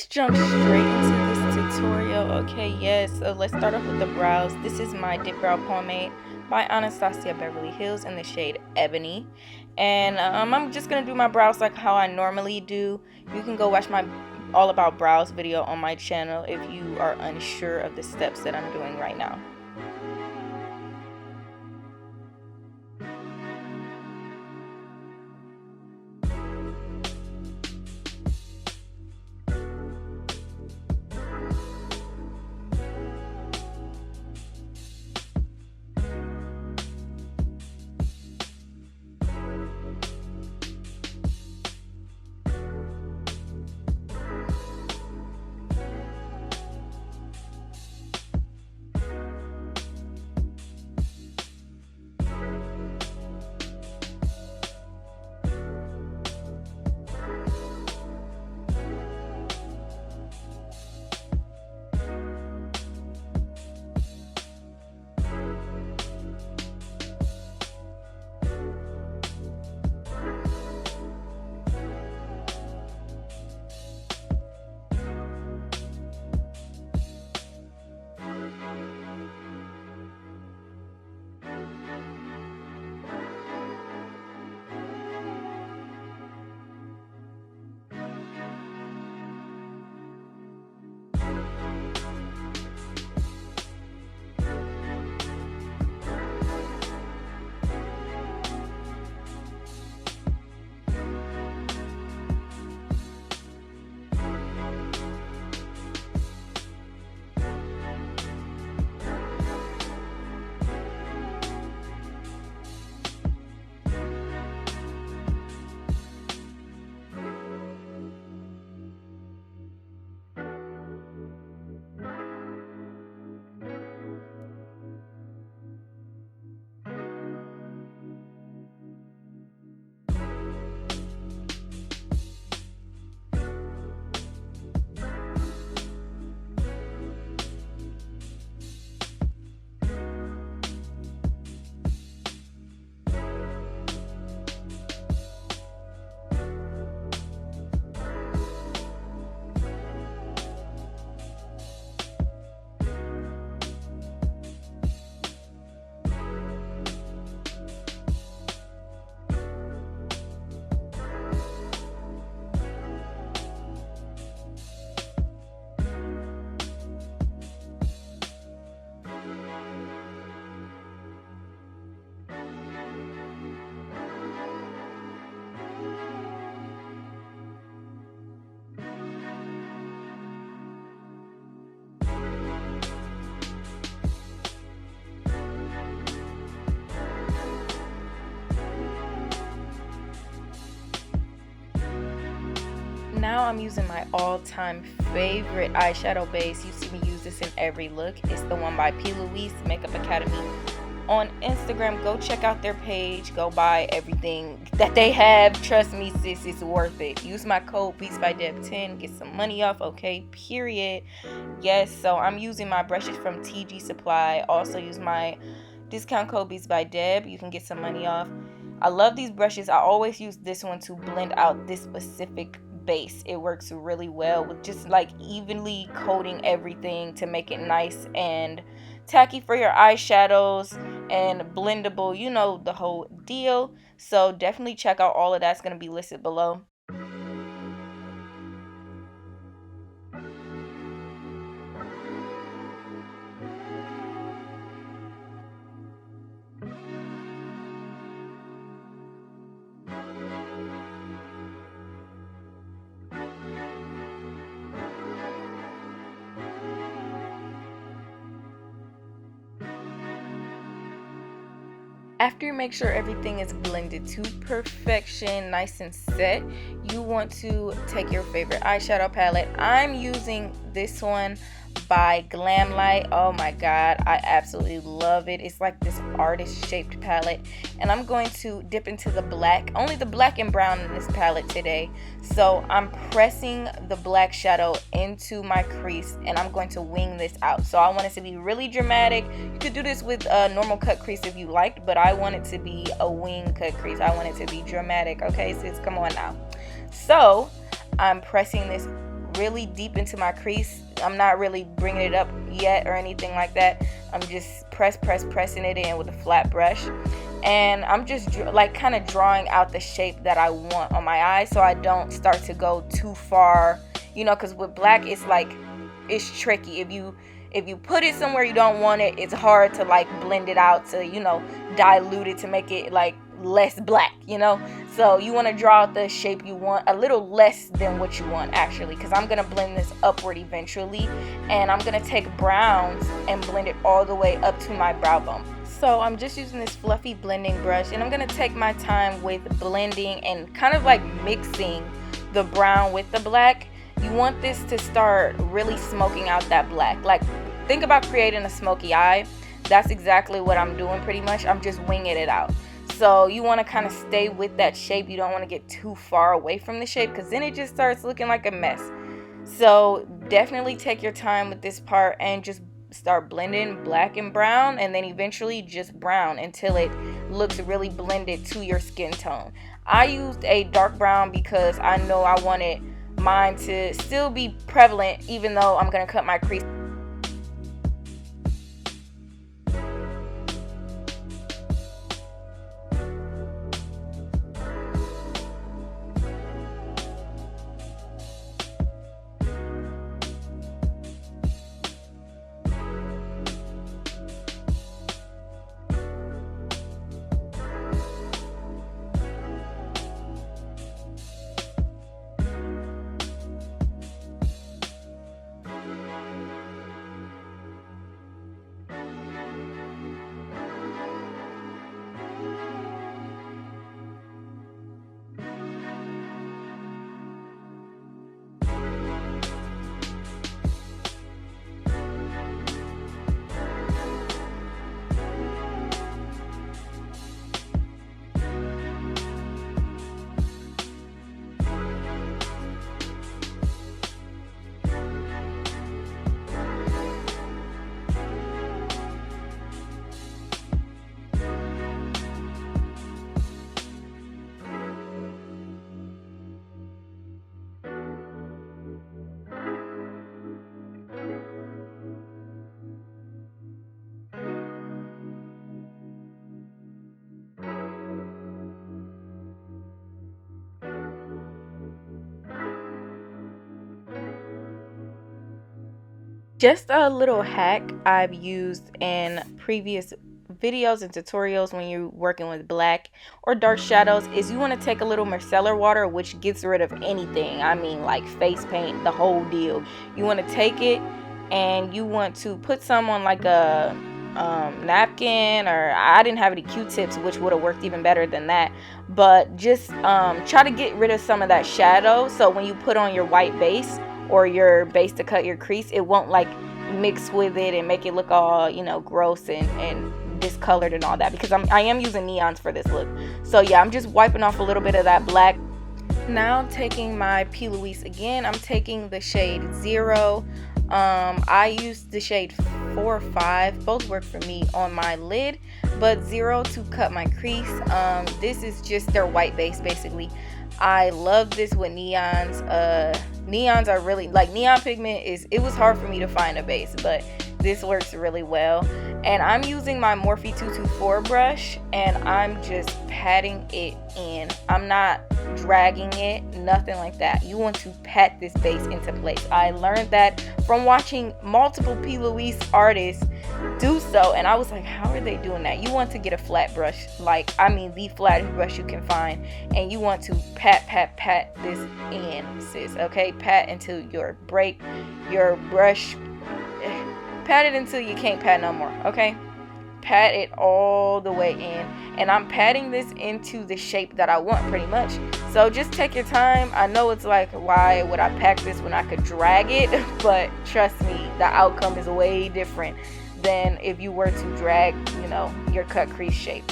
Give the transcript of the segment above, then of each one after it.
let's jump straight into this tutorial. Okay, yes, so let's start off with the brows. This is my Dipbrow pomade by Anastasia Beverly Hills in the shade Ebony. And I'm just going to do my brows like how I normally do. You can go watch my all about brows video on my channel if you are unsure of the steps that I'm doing right now. Now I'm using my all-time favorite eyeshadow base. You see me use this in every look. It's the one by P. Louise Makeup Academy on Instagram. Go check out their page. Go buy everything that they have. Trust me, sis, it's worth it. Use my code BeatsByDeb10. Get some money off, okay? Period. Yes, so I'm using my brushes from TG Supply. Also use my discount code BeatsByDeb. You can get some money off. I love these brushes. I always use this one to blend out this specific base. It works really well with just like evenly coating everything to make it nice and tacky for your eyeshadows and blendable, you know, the whole deal. So definitely check out all of that's going to be listed below. After you make sure everything is blended to perfection, nice and set, you want to take your favorite eyeshadow palette. I'm using this one by Glamlight. Oh my god, I absolutely love it. It's like this artist shaped palette, and I'm going to dip into the black, only the black and brown in this palette today. So I'm pressing the black shadow into my crease, and I'm going to wing this out. So I want it to be really dramatic. You could do this with a normal cut crease if you liked, but I want it to be a wing cut crease. I want it to be dramatic. Okay, sis, come on now. So I'm pressing this really deep into my crease. I'm not really bringing it up yet or anything like that. I'm just pressing it in with a flat brush. And I'm just like kind of drawing out the shape that I want on my eye, so I don't start to go too far, you know, because with black it's like, it's tricky. If you put it somewhere you don't want it, it's hard to like blend it out, to, you know, dilute it to make it like less black, you know. So you want to draw out the shape you want, a little less than what you want actually, because I'm gonna blend this upward eventually, and I'm gonna take browns and blend it all the way up to my brow bone. So I'm just using this fluffy blending brush, and I'm gonna take my time with blending and kind of like mixing the brown with the black. You want this to start really smoking out that black. Like, think about creating a smoky eye. That's exactly what I'm doing pretty much. I'm just winging it out. So you want to kind of stay with that shape. You don't want to get too far away from the shape, because then it just starts looking like a mess. So definitely take your time with this part and just start blending black and brown, and then eventually just brown until it looks really blended to your skin tone. I used a dark brown because I know I wanted mine to still be prevalent even though I'm going to cut my crease. Just a little hack I've used in previous videos and tutorials when you're working with black or dark shadows is you want to take a little micellar water, which gets rid of anything. I mean, like face paint, the whole deal. You want to take it and you want to put some on like a napkin, or I didn't have any Q-tips, which would have worked even better than that, but just try to get rid of some of that shadow, so when you put on your white base or your base to cut your crease, it won't like mix with it and make it look all, you know, gross and discolored and all that, because I am using neons for this look. So yeah, I'm just wiping off a little bit of that black. Now taking my P. Louise again, I'm taking the shade 0. I used the shade 4 or 5, both work for me on my lid, but 0 to cut my crease. This is just their white base basically. I love this with neons. Neons are really, like, neon pigment it was hard for me to find a base, but this works really well. And I'm using my Morphe 224 brush, and I'm just patting it in. I'm not dragging it, nothing like that. You want to pat this base into place. I learned that from watching multiple P. Louise artists do so, and I was like, how are they doing that? You want to get a flat brush, like, I mean the flattest brush you can find, and you want to pat this in, sis. Okay, pat until your brush, pat it until you can't pat no more. Okay, pat it all the way in, and I'm patting this into the shape that I want pretty much. So just take your time. I know it's like, why would I pack this when I could drag it? But trust me, the outcome is way different than if you were to drag, you know, your cut crease shape.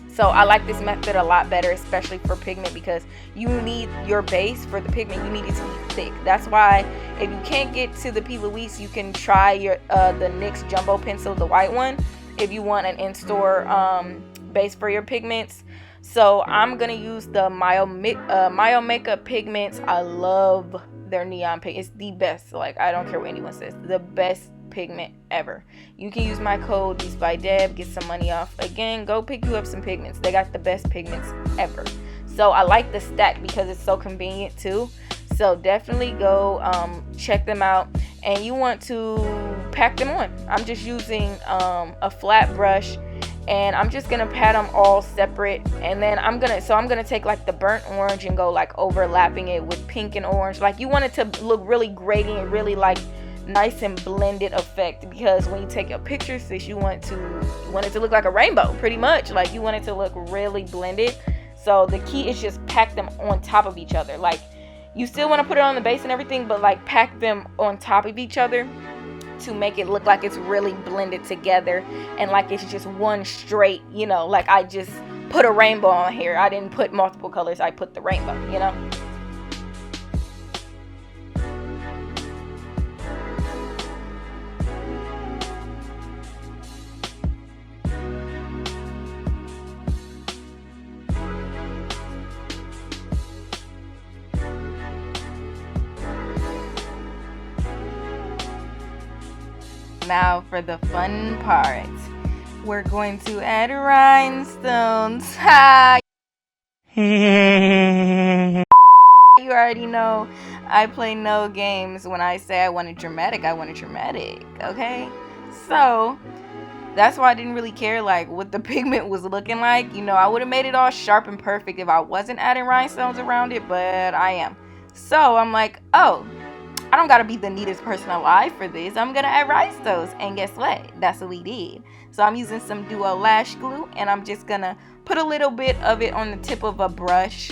So I like this method a lot better, especially for pigment, because you need your base for the pigment, you need it to be thick. That's why if you can't get to the P. Louise, you can try your the NYX Jumbo Pencil, the white one, if you want an in-store base for your pigments. So I'm gonna use the MYOMAKEUP pigments. I love their neon pink. It's the best. Like, I don't care what anyone says. The best pigment ever. You can use my code DEETS by Deb, get some money off. Again, go pick you up some pigments. They got the best pigments ever. So I like the stack because it's so convenient too. So definitely go check them out. And you want to pack them on. I'm just using a flat brush, and I'm just gonna pat them all separate. And then I'm gonna take like the burnt orange and go like overlapping it with pink and orange. Like, you want it to look really gradient, really like nice and blended effect, because when you take your pictures, sis, you want it to look like a rainbow, pretty much. Like, you want it to look really blended. So the key is just pack them on top of each other. Like, you still want to put it on the base and everything, but like pack them on top of each other to make it look like it's really blended together, and like it's just one straight, you know, like I just put a rainbow on here. I didn't put multiple colors, I put the rainbow, you know. Now for the fun part. We're going to add rhinestones. Ha! You already know I play no games. When I say I want it dramatic, I want it dramatic, okay? So that's why I didn't really care like what the pigment was looking like. You know, I would have made it all sharp and perfect if I wasn't adding rhinestones around it, but I am. So I'm like, oh, I don't gotta be the neatest person alive for this. I'm gonna add rhinestones. And guess what? That's what we did. So I'm using some Duo lash glue, and I'm just gonna put a little bit of it on the tip of a brush,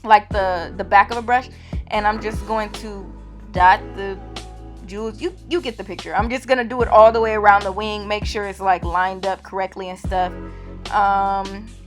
like the back of a brush, and I'm just going to dot the jewels. You get the picture. I'm just gonna do it all the way around the wing, make sure it's like lined up correctly and stuff.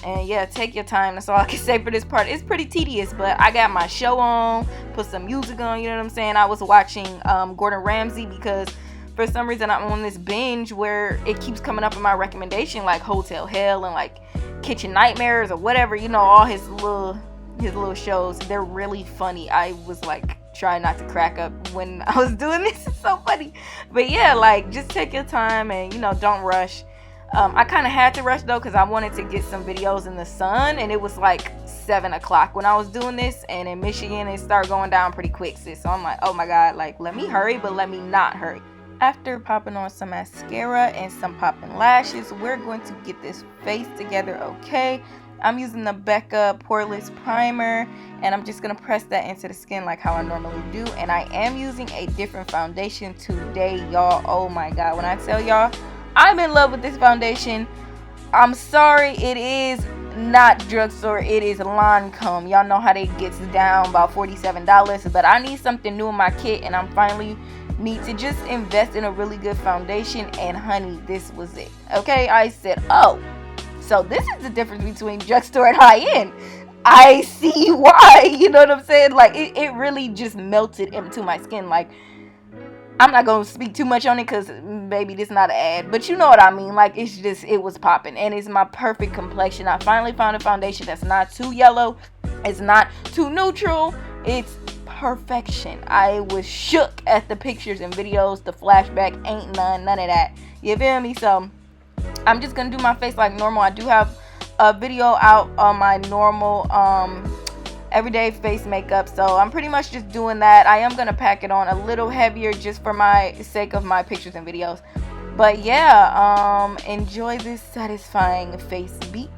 And yeah, take your time. That's all I can say for this part. It's pretty tedious, but I got my show on, put some music on, you know what I'm saying? I was watching Gordon Ramsay, because for some reason I'm on this binge where it keeps coming up in my recommendation, like Hotel Hell and like Kitchen Nightmares or whatever, you know, all his little shows. They're really funny. I was like trying not to crack up when I was doing this. It's so funny. But yeah, like, just take your time and, you know, don't rush. I kind of had to rush though, because I wanted to get some videos in the sun, and it was like 7 o'clock when I was doing this, and in Michigan it started going down pretty quick, sis. So I'm like, oh my god, like, let me hurry, but let me not hurry. After popping on some mascara and some popping lashes, we're going to get this face together, okay? I'm using the Becca poreless primer, and I'm just going to press that into the skin like how I normally do. And I am using a different foundation today, y'all. Oh my god, when I tell y'all I'm in love with this foundation, I'm sorry, it is not drugstore, it is Lancome. Y'all know how they gets down, about $47, but I need something new in my kit, and I'm finally need to just invest in a really good foundation. And honey, this was it. Okay, I said, oh, so this is the difference between drugstore and high-end. I see why, you know what I'm saying? Like, it really just melted into my skin. Like, I'm not going to speak too much on it because, baby, this is not an ad. But you know what I mean. Like, it's just, it was popping. And it's my perfect complexion. I finally found a foundation that's not too yellow. It's not too neutral. It's perfection. I was shook at the pictures and videos. The flashback ain't none of that. You feel me? So, I'm just going to do my face like normal. I do have a video out on my normal, everyday face makeup, so I'm pretty much just doing that. I am gonna pack it on a little heavier just for my sake of my pictures and videos. But yeah, enjoy this satisfying face beat.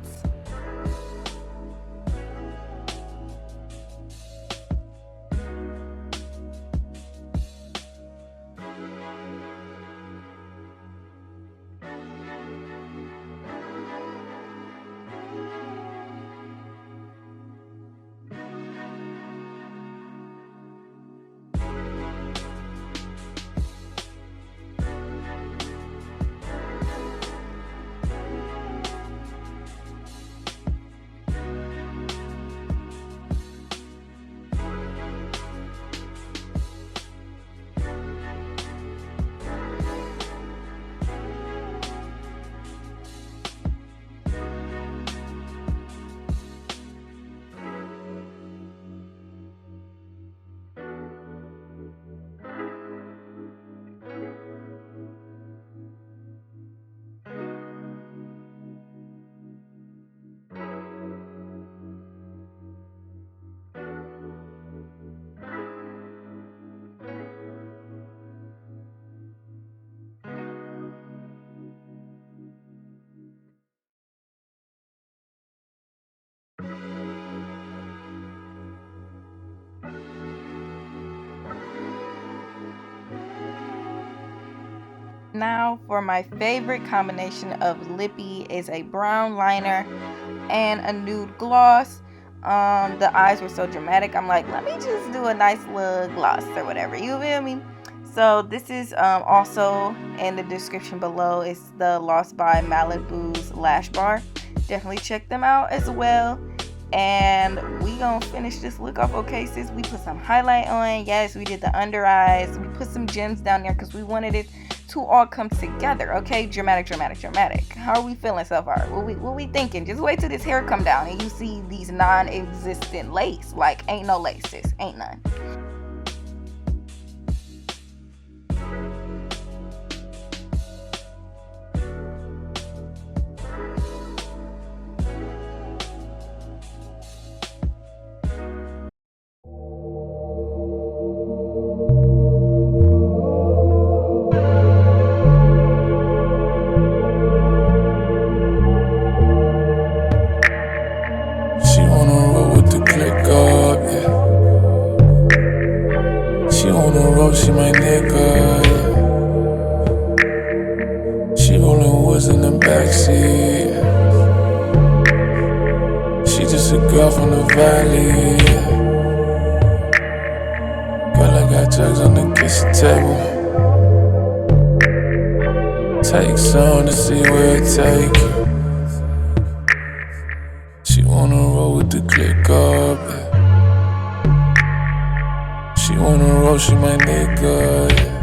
Now for my favorite combination of Lippie is a brown liner and a nude gloss. The eyes were so dramatic. I'm like, let me just do a nice little gloss or whatever. You feel me? So this is also in the description below. It's the Lost by Malibu's lash bar. Definitely check them out as well. And we gonna finish this look off. Okay, sis, we put some highlight on. Yes, we did the under eyes. We put some gems down there because we wanted it to all come together. Okay, dramatic, dramatic, dramatic. How are we feeling so far? What we thinking? Just wait till this hair come down and you see these non-existent lace. Like, ain't no lace, sis. Ain't none. She my nigga, yeah. She rolling woods in the backseat. She just a girl from the valley, yeah. Girl, I got drugs on the kitchen table. Take some to see where it take you. She wanna roll with the click up, yeah. She wanna roll, she my nigga, yeah.